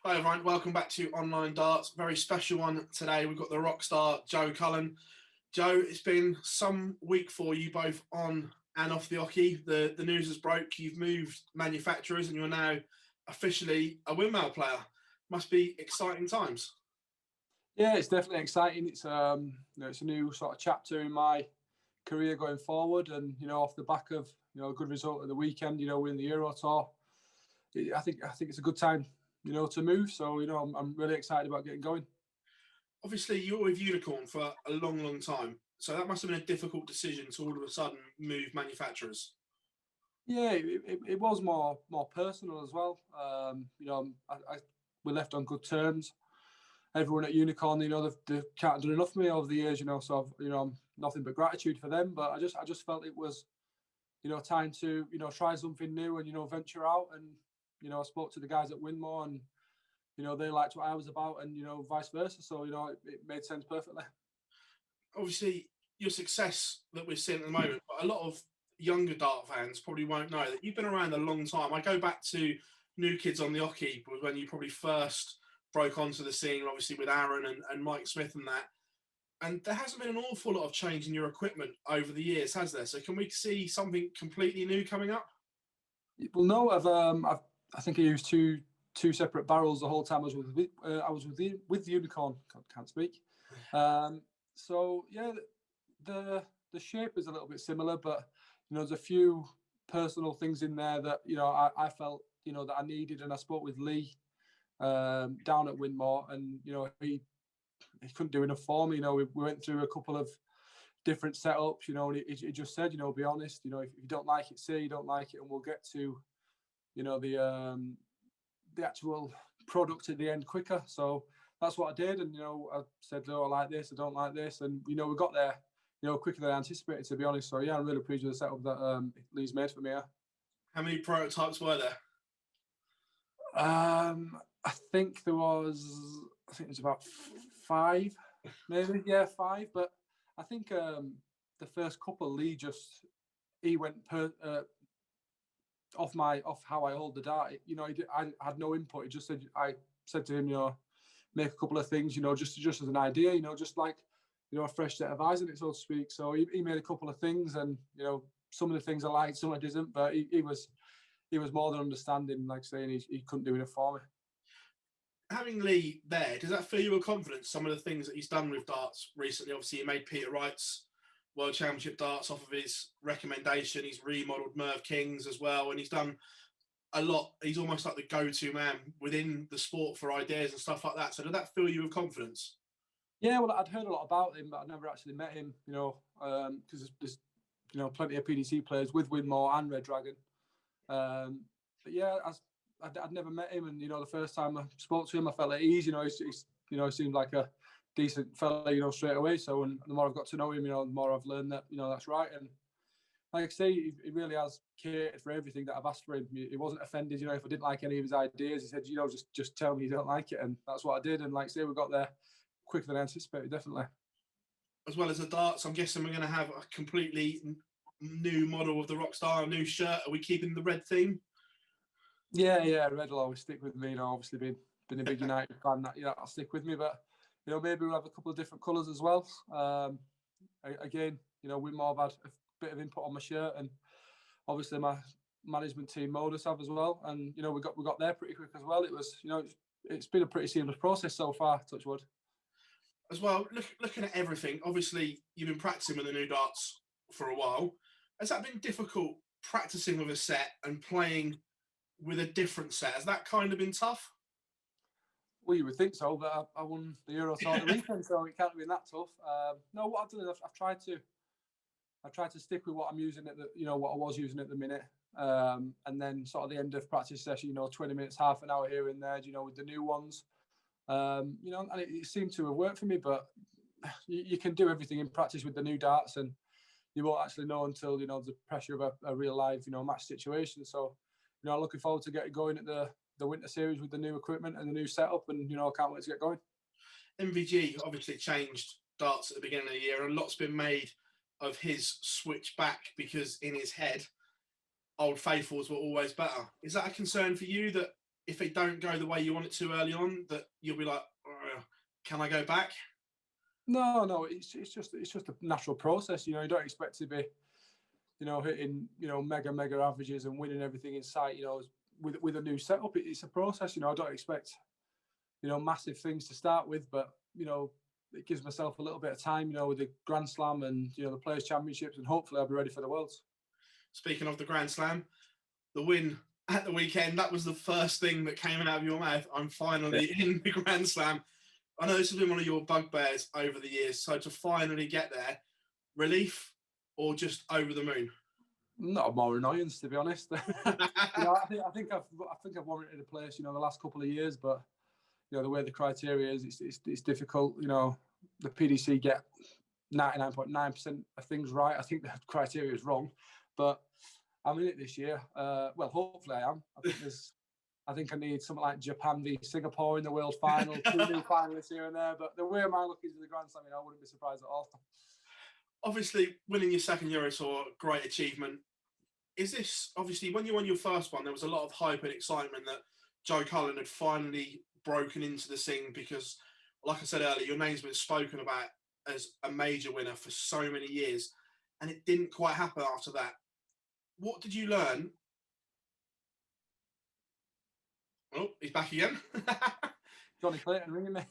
Hi everyone, welcome back to Online Darts. Very special one today. We've got the Rockstar Joe Cullen. Joe, it's been some week for you both on and off the hockey. The news has broke. You've moved manufacturers and you're now officially a Winmau player. Must be exciting times. Yeah, it's definitely exciting. It's it's a new sort of chapter in my career going forward, and off the back of a good result at the weekend, winning the Euro Tour. I think it's a good time, to move. So I'm really excited about getting going. Obviously, you're with Unicron for a long, long time. So that must have been a difficult decision to all of a sudden move manufacturers. Yeah, it was more personal as well. We left on good terms. Everyone at Unicron, they've kind of done enough for me over the years, so I'm nothing but gratitude for them. But I just felt it was, time to, try something new and, venture out. And, I spoke to the guys at Winmau and, they liked what I was about and, vice versa. So, it made sense perfectly. Obviously, your success that we're seeing at the moment, but a lot of younger dart fans probably won't know that you've been around a long time. I go back to New Kids on the Hockey was when you probably first broke onto the scene, obviously with Aaron and Mike Smith and that. And there hasn't been an awful lot of change in your equipment over the years, has there? So can we see something completely new coming up? Well, no, I think I used two separate barrels the whole time I was with the Unicron. Can't speak. So yeah, the shape is a little bit similar, but there's a few personal things in there that I felt that I needed, and I spoke with Lee down at Winmau, and he couldn't do enough for me. We went through a couple of different setups, and he just said, be honest, if you don't like it, say you don't like it, and we'll get to the actual product at the end quicker. So that's what I did, and I said, I like this, I don't like this, and we got there quicker than I anticipated, to be honest. So yeah, I'm really pleased with the setup that Lee's made for me. Yeah. How many prototypes were there? I think there was about 5, maybe. Yeah, 5. But I think the first couple, Lee went off how I hold the dart. I had no input. He just said, I said to him, make a couple of things, just as an idea, just like a fresh set of eyes in it, so to speak. So he made a couple of things, and some of the things I liked, some I didn't, but he was more than understanding, like saying he couldn't do it for me. Having Lee there, does that fill you with confidence? Some of the things that he's done with darts recently, obviously he made Peter Wright's World Championship darts off of his recommendation. He's remodeled Merv King's as well, and he's done a lot. He's almost like the go-to man within the sport for ideas and stuff like that. So did that fill you with confidence? Yeah, well, I'd heard a lot about him, but I never actually met him, because there's plenty of PDC players with Winmau and Red Dragon. But yeah, I'd never met him, and the first time I spoke to him, I felt at ease. He seemed like a decent fella, straight away. So, and the more I've got to know him, the more I've learned that that's right. And like I say, he really has catered for everything that I've asked for him. He wasn't offended, if I didn't like any of his ideas. He said, just tell me you don't like it, and that's what I did. And like I say, we got there quicker than I anticipated, definitely. As well as the darts, I'm guessing we're going to have a completely new model of the Rockstar, a new shirt. Are we keeping the red theme? Yeah, red will always stick with me. Obviously been a big United fan, that'll stick with me. But maybe we'll have a couple of different colours as well. Again, Winmau have had a bit of input on my shirt, and obviously my management team Modus have as well. And we got there pretty quick as well. It was it's been a pretty seamless process so far. Touch wood. As well, looking at everything, obviously you've been practicing with the new darts for a while. Has that been difficult practicing with a set and playing with a different set? Has that kind of been tough? Well, you would think so, but I won the Euro Tour at the weekend, so it can't have been that tough. No, what I've done is I've tried to stick with what I'm using what I was using at the minute, and then sort of the end of practice session, 20 minutes, half an hour here and there, with the new ones. And it seemed to have worked for me, but you can do everything in practice with the new darts, and you won't actually know until the pressure of a real live match situation. So I'm looking forward to getting going at the winter series with the new equipment and the new setup, and I can't wait to get going. MVG obviously changed darts at the beginning of the year, and a lot's been made of his switch back because in his head Old Faithfuls were always better. Is that a concern for you that if it don't go the way you want it to early on, that you'll be like, can I go back? No, it's just a natural process. You don't expect to be, hitting, mega averages and winning everything in sight. With a new setup, it's a process. I don't expect, massive things to start with, but it gives myself a little bit of time, with the Grand Slam and the Players Championships, and hopefully I'll be ready for the Worlds. Speaking of the Grand Slam, the win at the weekend, that was the first thing that came out of your mouth. I'm finally in the Grand Slam. I know this has been one of your bugbears over the years, so to finally get there, relief or just over the moon? Not more annoyance, to be honest. I think I've warranted a place, the last couple of years, but the way the criteria is, it's difficult. The PDC get 99.9% of things right. I think the criteria is wrong, but I'm in it this year. Well, hopefully I am. I think I need something like Japan v Singapore in the World Final, 2 new finalists here and there. But the way my luck is in the Grand Slam, I wouldn't be surprised at all. Obviously, winning your second Euro Tour, great achievement. Is this, obviously, when you won your first one, there was a lot of hype and excitement that Joe Cullen had finally broken into the scene because, like I said earlier, your name's been spoken about as a major winner for so many years, and it didn't quite happen after that. What did you learn? Oh, he's back again. Johnny Clayton ringing me.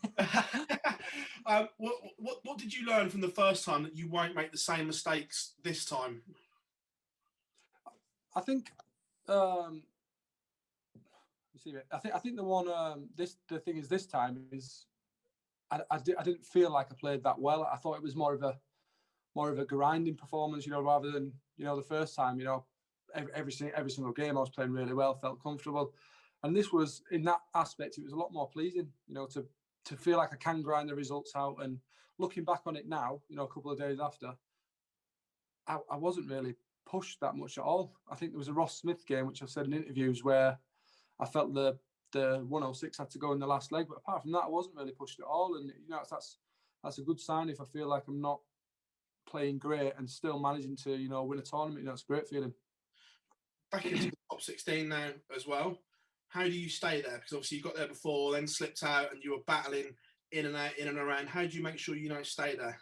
What did you learn from the first time that you won't make the same mistakes this time? I think I think the one the thing is this time is I didn't feel like I played that well. I thought it was more of a grinding performance, rather than the first time. Every single game I was playing really well, felt comfortable, and this was, in that aspect, it was a lot more pleasing. To feel like I can grind the results out. And looking back on it now, a couple of days after, I wasn't really pushed that much at all. I think there was a Ross Smith game, which I've said in interviews, where I felt the 106 had to go in the last leg, but apart from that, I wasn't really pushed at all. And that's a good sign. If I feel like I'm not playing great and still managing to win a tournament, it's a great feeling. Back into the top 16 now as well. How do you stay there? Because obviously you got there before, then slipped out, and you were battling in and out, in and around. How do you make sure you don't stay there?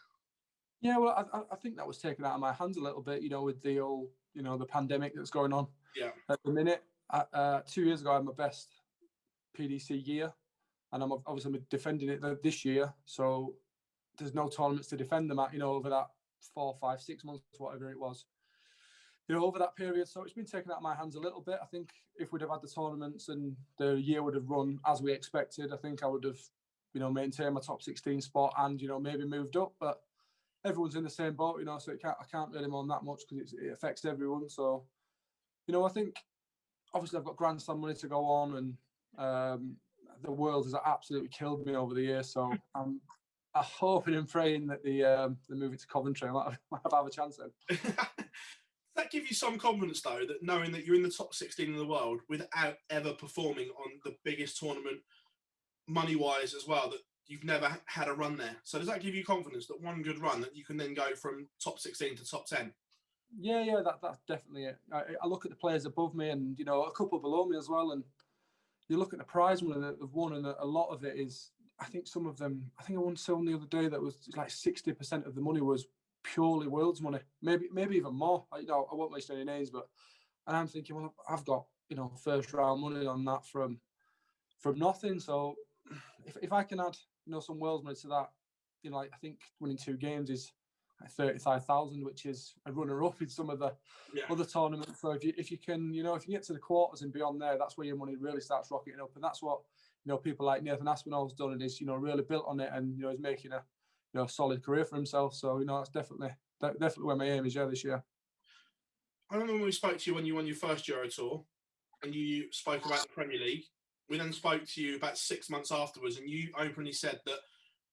Yeah, well, I think that was taken out of my hands a little bit, with the old, the pandemic that's going on. Yeah. At the minute, 2 years ago, I had my best PDC year, and I'm obviously defending it this year. So there's no tournaments to defend them at, over that 4, 5, 6 months, whatever it was, over that period. So it's been taken out of my hands a little bit. I think if we'd have had the tournaments and the year would have run as we expected, I think I would have, maintained my top 16 spot and, maybe moved up. But everyone's in the same boat, so I can't really moan that much because it affects everyone. So, I think obviously I've got Grand Slam money to go on, and the world has absolutely killed me over the years. So I'm hoping and praying that they move it to Coventry. I might have a chance then. Does that give you some confidence, though, that knowing that you're in the top 16 in the world without ever performing on the biggest tournament, money-wise as well, that you've never had a run there? So does that give you confidence that one good run, that you can then go from top 16 to top 10? Yeah, that's definitely it. I look at the players above me and, a couple below me as well, and you look at the prize money that they've won, and a lot of it is, I think some of them, I think I won some the other day that was like 60% of the money was purely world's money, maybe even more. I won't mention any names, and I'm thinking, well, I've got first round money on that from nothing. So if I can add some world's money to that, I think winning 2 games is like 35,000, which is a runner up in some of the other tournaments. So if you can get to the quarters and beyond there, that's where your money really starts rocketing up, and that's what people like Nathan Aspinall's done, and is really built on it, and is making a solid career for himself. So it's definitely where my aim is this year. I remember when we spoke to you when you won your first Euro Tour, and you spoke about the Premier League. We then spoke to you about 6 months afterwards, and you openly said that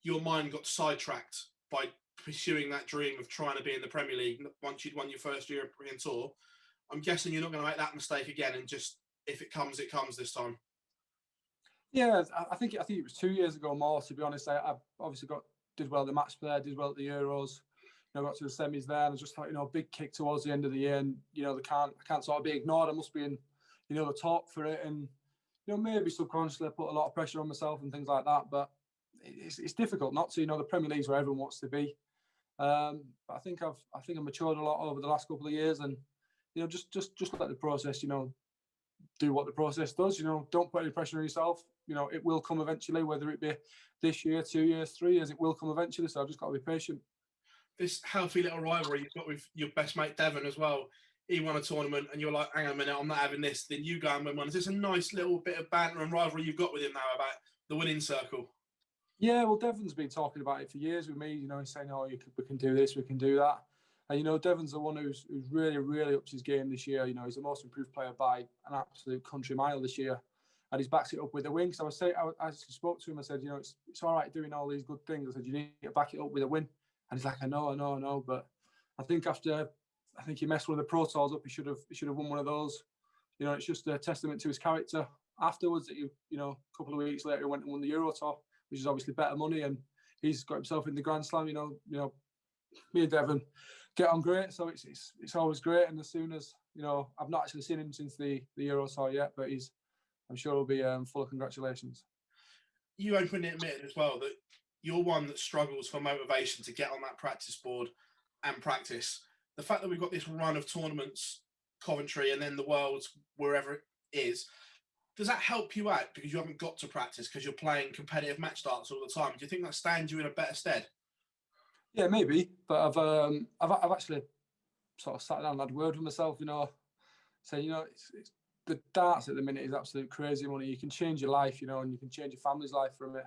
your mind got sidetracked by pursuing that dream of trying to be in the Premier League once you'd won your first European Tour. I'm guessing you're not going to make that mistake again, and just, if it comes, it comes this time. Yeah, I think it was 2 years ago more, to be honest. I obviously did well at the match play, did well at the Euros. Got to the semis there, and I just thought, big kick towards the end of the year, and I can't sort of be ignored. I must be in, the talk for it, and maybe subconsciously I put a lot of pressure on myself and things like that, but it's difficult not to. The Premier League's where everyone wants to be. But I think I've matured a lot over the last couple of years, and just let the process, do what the process does. Don't put any pressure on yourself. It will come eventually, whether it be this year, 2 years, 3 years, it will come eventually. So I've just got to be patient. This healthy little rivalry you've got with your best mate Devon as well. He won a tournament, and you're like, hang on a minute, I'm not having this. Then you go and win one. Is this a nice little bit of banter and rivalry you've got with him now about the winning circle? Yeah, well, Devon's been talking about it for years with me. He's saying, "Oh, we can do this, we can do that." And Devon's the one who's really, really upped his game this year. He's the most improved player by an absolute country mile this year, and he's backs it up with a win. So I spoke to him. I said, it's all right doing all these good things. I said, you need to back it up with a win. And he's like, I know. But I think he messed one of the Pro Tours up. He should have won one of those. It's just a testament to his character. Afterwards, that a couple of weeks later, he went and won the Euro Tour, which is obviously better money, and he's got himself in the Grand Slam. Me and Devon get on great, so it's always great. And as soon as I've not actually seen him since the Euro Tour yet, but I'm sure he'll be full of congratulations. You openly admitted as well that you're one that struggles for motivation to get on that practice board and practice. The fact that we've got this run of tournaments, Coventry, and then the Worlds, wherever it is, does that help you out because you haven't got to practice because you're playing competitive match starts all the time? Do you think that stands you in a better stead? Yeah, maybe, but I've actually sort of sat down and had a word with myself, saying, it's the darts at the minute is absolute crazy money. You can change your life, and you can change your family's life from it.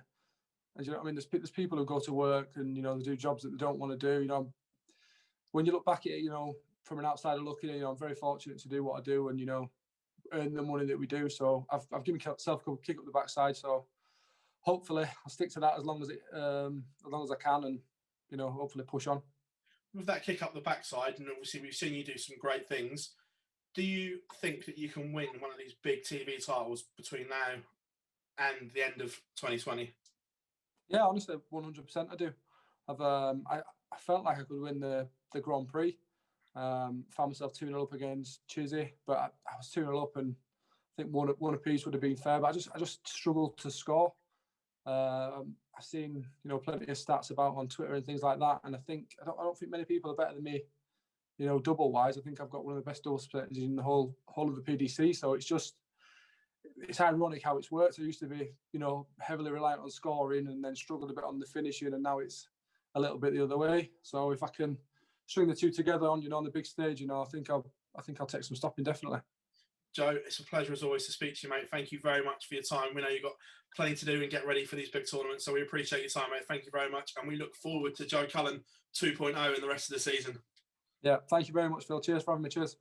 And you know what I mean? There's people who go to work and they do jobs that they don't want to do. When you look back at it, from an outsider looking at it, I'm very fortunate to do what I do and earn the money that we do. So I've given myself a kick up the backside. So hopefully I'll stick to that as long as I can, and hopefully push on. With that kick up the backside, and obviously we've seen you do some great things. Do you think that you can win one of these big TV titles between now and the end of 2020? Yeah, honestly, 100% I do. I felt like I could win the Grand Prix. Found myself 2-0 up against Chizzy, but I was 2-0 up, and I think one apiece would have been fair. But I just struggled to score. I've seen plenty of stats about on Twitter and things like that, and I don't think many people are better than me. Double wise, I think I've got one of the best double percentages in the whole of the PDC. So it's ironic how it's worked. I used to be, heavily reliant on scoring and then struggled a bit on the finishing, and now it's a little bit the other way. So if I can string the two together on the big stage, I think I'll take some stopping, definitely. Joe, it's a pleasure as always to speak to you, mate. Thank you very much for your time. We know you've got plenty to do and get ready for these big tournaments, so we appreciate your time, mate. Thank you very much, and we look forward to Joe Cullen 2.0 in the rest of the season. Yeah, thank you very much, Phil. Cheers for having me. Cheers.